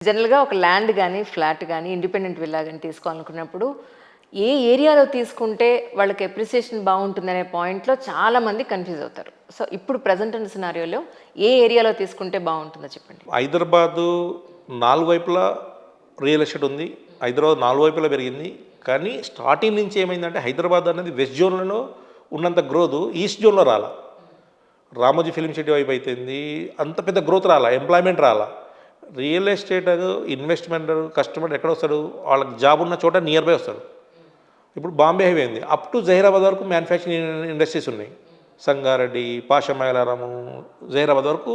జనరల్‌గా ఒక ల్యాండ్ గానీ, ఫ్లాట్ గానీ, ఇండిపెండెంట్ విల్లా గానీ తీసుకోవాలనుకున్నప్పుడు, ఏ ఏరియాలో తీసుకుంటే వాళ్ళకి అప్రిసియేషన్ బావుంటుందనే పాయింట్‌లో చాలామంది కన్‌ఫ్యూజ్ అవుతారు. సో, ఇప్పుడు ప్రెజెంట్ ఉన్న సినారియోలో ఏ ఏరియాలో తీసుకుంటే బావుంటుందో చెప్పండి? హైదరాబాదు 4 వైపులా రియల్ ఎస్టేట్ ఉంది. హైదరాబాద్ 4 వైపులా పెరిగింది. కానీ స్టార్టింగ్ నుంచి ఏమైందంటే హైదరాబాద్ అనేది వెస్ట్ జోన్‌లలో ఉన్నంత గ్రోత్ ఈస్ట్ జోన్‌లో రాలా. రామోజీ ఫిల్మ్ సిటీ వైపు అయితేంది అంత పెద్ద గ్రోత్ రాలా. ఎంప్లాయ్‌మెంట్ రాలా. రియల్ ఎస్టేట్ ఇన్వెస్ట్‌మెంట్ కస్టమర్ ఎక్కడొస్తాడు? వాళ్ళకి జాబ్ ఉన్న చోట నియర్ బై వస్తాడు. ఇప్పుడు బాంబే హైవే ఉంది. అప్ టు జహీరాబాద్ వరకు మ్యానుఫ్యాక్చరింగ్ ఇండస్ట్రీస్ ఉన్నాయి. సంగారెడ్డి, పాషామైలారము, జహీరాబాద్ వరకు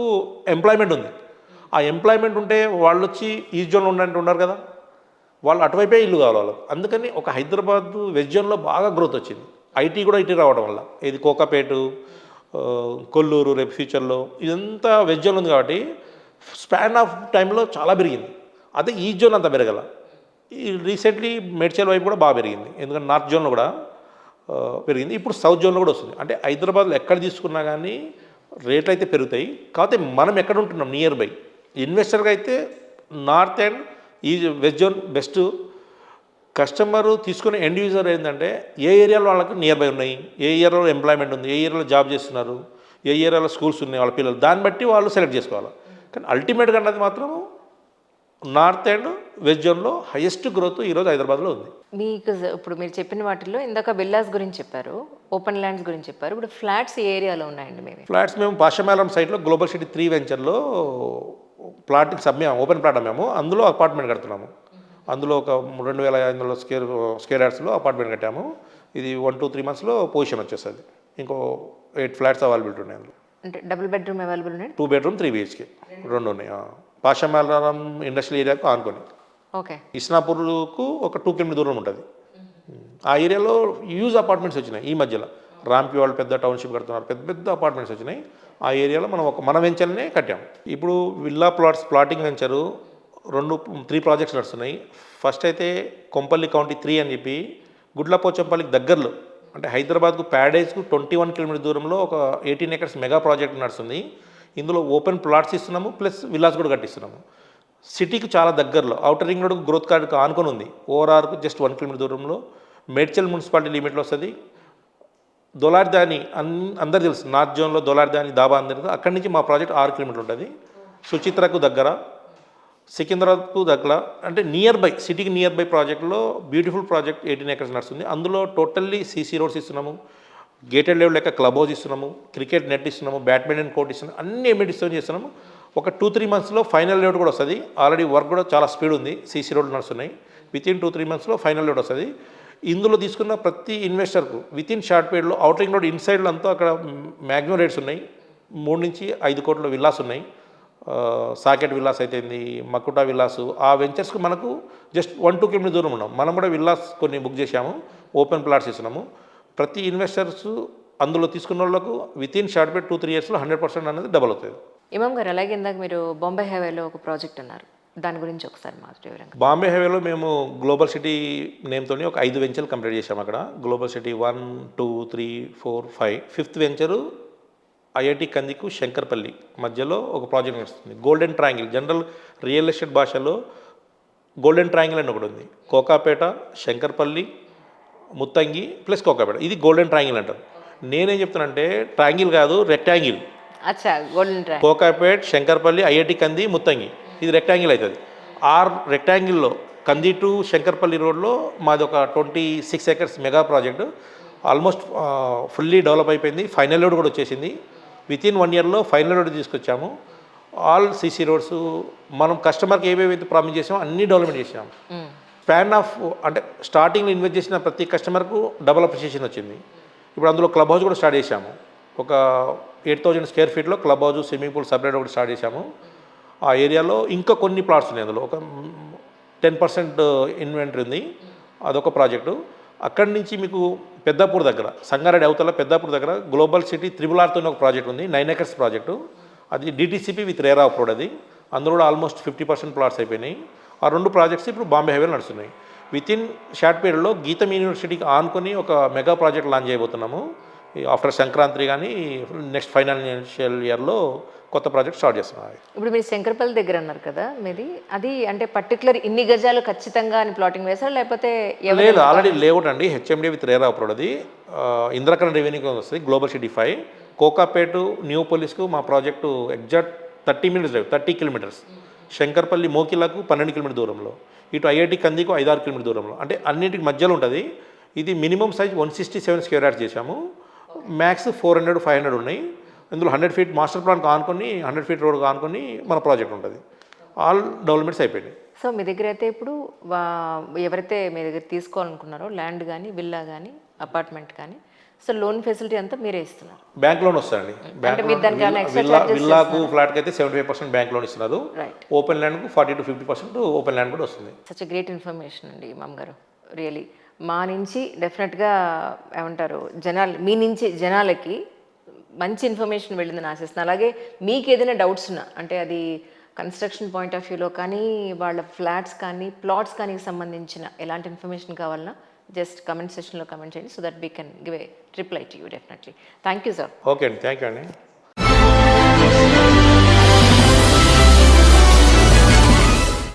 ఎంప్లాయ్‌మెంట్ ఉంది. ఆ ఎంప్లాయ్‌మెంట్ ఉంటే వాళ్ళొచ్చి ఈస్ట్ జోన్‌లో ఉండరు కదా! వాళ్ళు అటువైపే ఇల్లు కావాలి వాళ్ళకి. అందుకని ఒక హైదరాబాద్ వెస్ట్ జోన్‌లో బాగా గ్రోత్ వచ్చింది. ఐటీ కూడా ఇటు రావడం వల్ల. ఇది కోకాపేటు, కొల్లూరు రేపు ఫ్యూచర్‌లో ఇదంతా వెస్ట్ జోన్ ఉంది కాబట్టి స్పాన్ ఆఫ్ టైంలో చాలా పెరిగింది. అదే ఈస్ట్ జోన్ అంత పెరగల. ఈ రీసెంట్లీ మేడ్చల్ వైపు కూడా బాగా పెరిగింది. ఎందుకంటే నార్త్ జోన్లో కూడా పెరిగింది. ఇప్పుడు సౌత్ జోన్లో కూడా వస్తుంది. అంటే హైదరాబాద్లో ఎక్కడ తీసుకున్నా కానీ రేట్లు అయితే పెరుగుతాయి. కాకపోతే మనం ఎక్కడ ఉంటున్నాం నియర్ బై. ఇన్వెస్టర్‌గా అయితే నార్త్ అండ్ ఈ వెస్ట్ జోన్ బెస్ట్. కస్టమరు తీసుకునే ఎండ్ యూజర్ ఏంటంటే ఏ ఏరియాలో వాళ్ళకి నియర్ బై ఉన్నాయి, ఏ ఏరియాలో ఎంప్లాయ్మెంట్ ఉంది, ఏ ఏరియాలో జాబ్ చేస్తున్నారు, ఏ ఏరియాలో స్కూల్స్ ఉన్నాయి వాళ్ళ పిల్లలు, దాన్ని బట్టి వాళ్ళు సెలెక్ట్ చేసుకోవాలి. కానీ అల్టిమేట్గా అన్నది మాత్రం నార్త్ అండ్ వెస్ట్ జోన్లో హైయెస్ట్ గ్రోత్ ఈరోజు హైదరాబాద్లో ఉంది. మీకు ఇప్పుడు మీరు చెప్పిన వాటిల్లో ఇందాక విల్లాస్ గురించి చెప్పారు. ఓపెన్ ల్యాండ్స్ గురించి చెప్పారు. ఇప్పుడు ఫ్లాట్స్ ఏ ఏరియాలో ఉన్నాయండి మీవి? ఫ్లాట్స్ మేము పాషామేలం సైట్లో గ్లోబల్ సిటీ 3 వెంచర్లో ప్లాట్కి ఓపెన్ ప్లాట్ అమ్మాము. అందులో అపార్ట్మెంట్ కడుతున్నాము. అందులో ఒక 2500 స్క్వేర్ యార్డ్స్లో అపార్ట్మెంట్ కట్టాము. ఇది 1-3 మంత్స్లో పొజిషన్ వచ్చేస్తుంది. ఇంకో 8 ఫ్లాట్స్ అవైలబిలిటీ ఉన్నాయి అందులో. అంటే డబుల్ బెడ్రూమ్ అవైలబుల్ ఉన్నాయి? 2 బెడ్రూమ్ 3 బిహెచ్కే 2 ఉన్నాయి. పాషామేలం ఇండస్ట్రియల్ ఏరియాకు ఆనుకొని ఓకే. ఇస్నాపూర్కు ఒక 2 కిలోమీటర్ దూరం ఉంటుంది. ఆ ఏరియాలో యూజ్ అపార్ట్మెంట్స్ వచ్చినాయి ఈ మధ్యలో. రాంపి వాళ్ళు పెద్ద టౌన్షిప్ కడుతున్నారు. పెద్ద పెద్ద అపార్ట్మెంట్స్ వచ్చినాయి. ఆ ఏరియాలో మనం మన వెంచర్నే కట్టాము. ఇప్పుడు విల్లా ప్లాటింగ్ వెంచరు 3 ప్రాజెక్ట్స్ నడుస్తున్నాయి. ఫస్ట్ అయితే కొంపల్లి కౌంటీ 3 అని చెప్పి గుడ్లపోచంపల్లికి దగ్గరలో, అంటే హైదరాబాద్కు ప్యాడేజ్కు 21 కిలోమీటర్ దూరంలో ఒక 18 ఎకర్స్ మెగా ప్రాజెక్ట్ నడుస్తుంది. ఇందులో ఓపెన్ ప్లాట్స్ ఇస్తున్నాము, ప్లస్ విల్లాస్ కూడా కట్టిస్తున్నాము. సిటీకి చాలా దగ్గరలో, ఔటర్ రింగ్ రోడ్ గ్రోత్ కార్డుకు ఆనుకొని ఉంది. ఓఆర్ఆర్కు జస్ట్ 1 కిలోమీటర్ దూరంలో మేడ్చల్ మున్సిపాలిటీ లిమిట్లో వస్తుంది. దొలార్దాని అందరు తెలుసు, నార్త్ జోన్లో దొలార్దాని దాబా అందరితో, అక్కడి నుంచి మా ప్రాజెక్ట్ 6 కిలోమీటర్లు ఉంటుంది. సుచిత్రకు దగ్గర, సికింద్రాబాద్కు దగ్గర, అంటే నియర్ బై, సిటీకి నియర్ బై ప్రాజెక్ట్లో బ్యూటిఫుల్ ప్రాజెక్ట్ 18 ఎకర్స్ నడుస్తుంది. అందులో టోటల్లీ సీసీ రోడ్స్ ఇస్తున్నాము, గేటెడ్ లెవెల్ లెక్క క్లబ్ హౌస్ ఇస్తున్నాము, క్రికెట్ నెట్ ఇస్తున్నాము, బ్యాడ్మింటన్ కోర్ట్ ఇస్తున్నాము, అన్ని ఎమ్యూనిటీస్ చేస్తున్నాము. ఒక 2-3 మంత్స్లో ఫైనల్ లేఅవుట్ కూడా వస్తుంది. ఆల్రెడీ వర్క్ కూడా చాలా స్పీడ్ ఉంది. సీసీ రోడ్లు నడుస్తున్నాయి. వితిన్ 2-3 మంత్స్లో ఫైనల్ లేఅవుట్ వస్తుంది. ఇందులో తీసుకున్న ప్రతి ఇన్వెస్టర్కు వితిన్ షార్ట్ పీరియడ్లో ఔటరింగ్ రోడ్ ఇన్సైడ్లో అంతా అక్కడ మ్యాక్సిమం రేట్స్ ఉన్నాయి. 3-5 కోట్ల విల్లాస్ ఉన్నాయి. సాకెట్ విల్లాస్ అయితేంది, మకుటా విల్లాస్, ఆ వెంచర్స్కి మనకు జస్ట్ 1-2 కిలోమీటర్ దూరం ఉన్నాం. మనం కూడా విల్లాస్ కొన్ని బుక్ చేశాము, ఓపెన్ ప్లాట్స్ ఇస్తున్నాము. ప్రతి ఇన్వెస్టర్స్ అందులో తీసుకున్న వాళ్ళకు వితిన్ షార్ట్ పీరియడ్ 2-3 ఇయర్స్లో 100% అనేది డబల్ అవుతుంది. ఇమాం గారు, అలాగే ఇందాక మీరు బాంబే హైవేలో ఒక ప్రాజెక్ట్ అన్నారు. దాని గురించి ఒకసారి మాకు వివరంగా. బాంబే హైవేలో మేము గ్లోబల్ సిటీ నేమ్తో ఒక 5 వెంచర్లు కంప్లీట్ చేశాము. అక్కడ global city 1, 2, 3, 4, 5, 5th venture IIT కందికు శంకర్పల్లి మధ్యలో ఒక ప్రాజెక్ట్ నడుస్తుంది. Golden triangle, general real estate భాషలో గోల్డెన్ ట్రయాంగిల్ అని ఒకటి ఉంది. కోకాపేట, శంకర్పల్లి, ముత్తంగి ప్లస్ కోకాపేట, ఇది గోల్డెన్ ట్రయాంగిల్ అంటారు. నేనేం చెప్తానంటే ట్రయాంగిల్ కాదు, రెక్టాంగిల్. అచ్చా, golden triangle. Kokapet, Shankarpalli, IIT Kandi, Muthangi, ఇది రెక్టాంగిల్ అవుతుంది. రెక్టాంగిల్లో కంది టు శంకర్పల్లి రోడ్లో మాది ఒక 26 acres mega project. Almost fully develop అయిపోయింది. ఫైనల్ రోడ్ కూడా వచ్చేసింది. వితిన్ 1 ఇయర్లో ఫైనల్ రోడ్ తీసుకొచ్చాము. ఆల్ సీసీ రోడ్స్, మనం కస్టమర్కి ఏవేవైతే ప్రామిస్ చేసామో అన్నీ డెవలప్మెంట్ చేసాము. స్పాన్ ఆఫ్, అంటే స్టార్టింగ్లో ఇన్వెస్ట్ చేసిన ప్రతి కస్టమర్కు డబుల్ అప్రిషియేషన్ వచ్చింది. ఇప్పుడు అందులో క్లబ్ హౌస్ కూడా స్టార్ట్ చేశాము. ఒక 8,000 స్క్వేర్ ఫీట్లో club house, swimming pool separate ఒకటి స్టార్ట్ చేశాము. ఆ ఏరియాలో ఇంకా కొన్ని ప్లాట్స్ ఉన్నాయి. అందులో ఒక 10% ఇన్వెంటరీ ఉంది. అదొక ప్రాజెక్టు. అక్కడి నుంచి మీకు పెద్దాపూర్ దగ్గర, సంగారెడ్డి అవతల పెద్దాపూర్ దగ్గర గ్లోబల్ సిటీ 3R ఒక ప్రాజెక్ట్ ఉంది. 9 ఎకర్స్ ప్రాజెక్టు. అది డిటీసీపీ విత్ రేరా అప్రూవ్డ్ అది. అందులో కూడా ఆల్మోస్ట్ 50% ప్లాట్స్ అయిపోయినాయి. ఆ 2 ప్రాజెక్ట్స్ ఇప్పుడు బాంబే హైవేలో నడుస్తున్నాయి. వితిన్ షార్ట్ పీరియడ్లో గీతం యూనివర్సిటీకి ఆనుకొని ఒక మెగా ప్రాజెక్ట్ లాంచ్ చేయబోతున్నాము. ఆఫ్టర్ సంక్రాంతి కానీ నెక్స్ట్ ఫైనాన్షియల్ ఇయర్లో కొత్త ప్రాజెక్ట్ స్టార్ట్ చేస్తున్నాం. ఇప్పుడు మీరు శంకరపల్లి దగ్గర అన్నారు కదా మీది, అది అంటే పర్టికులర్ ఇన్ని గజాలు ఖచ్చితంగా అని ప్లాటింగ్ వేశారు లేకపోతే లేదు, ఆల్రెడీ లేఅవుట్ అండి, హెచ్ఎండి విత్ రేరా అప్రోడ్ అది. ఇంద్రకరణ్ రెవెన్యూకి వస్తుంది, గ్లోబల్ సిటీ 5. కోకాపేట న్యూ పోలీస్కు మా project exact 30 minutes drive, 30 kilometers. Shankarpalli మోకిలాకు 12 kilometers దూరంలో, ఇటు ఐఐటి కందికు 5-6 kilometers దూరంలో, అంటే అన్నింటికి మధ్యలో ఉంటుంది. ఇది మినిమం సైజ్ 167 square yards చేశాము, మ్యాక్స్ 400-500 ఉన్నాయి. ఇందులో 100 feet మాస్టర్ ప్లాన్ కానుకొని 100 feet రోడ్ కానుకొని మన ప్రాజెక్ట్ ఉంటుంది. ఆల్ డెవలప్మెంట్స్ అయిపోయినాయి. సో మీ దగ్గర అయితే ఇప్పుడు ఎవరైతే మీ దగ్గర తీసుకోవాలనుకున్నారో ల్యాండ్ కానీ విల్లా కానీ అపార్ట్మెంట్ కానీ, సో లోన్ ఫెసిలిటీ అంతా మీరే ఇస్తున్నారు? బ్యాంక్ లోన్ వస్తుందండి. విల్లాకు ఫ్లాట్కి అయితే 75% బ్యాంక్ లోన్ ఇస్తున్నారు. ఓపెన్ ల్యాండ్కు 40-50% ఓపెన్ ల్యాండ్ కూడా వస్తుంది. సచ్ గ్రేట్ ఇన్ఫర్మేషన్ అండి మామ్ గారు, రియలీ. మా నుంచి డెఫినెట్గా ఏమంటారు జనాలు, మీ నుంచి జనాలకి మంచి ఇన్ఫర్మేషన్ వెళ్ళిందని ఆశిస్తున్నాను. అలాగే మీకు ఏదైనా డౌట్స్ ఉన్నా, అంటే అది కన్స్ట్రక్షన్ పాయింట్ ఆఫ్ వ్యూలో కానీ వాళ్ళ ఫ్లాట్స్ కానీ ప్లాట్స్ కానీ సంబంధించిన ఎలాంటి ఇన్ఫర్మేషన్ కావాలన్నా జస్ట్ కమెంట్ సెక్షన్లో కమెంట్ చేయండి, so that we can give a reply to you definitely. Thank you sir. Okay అండి, థ్యాంక్ యూ అండి.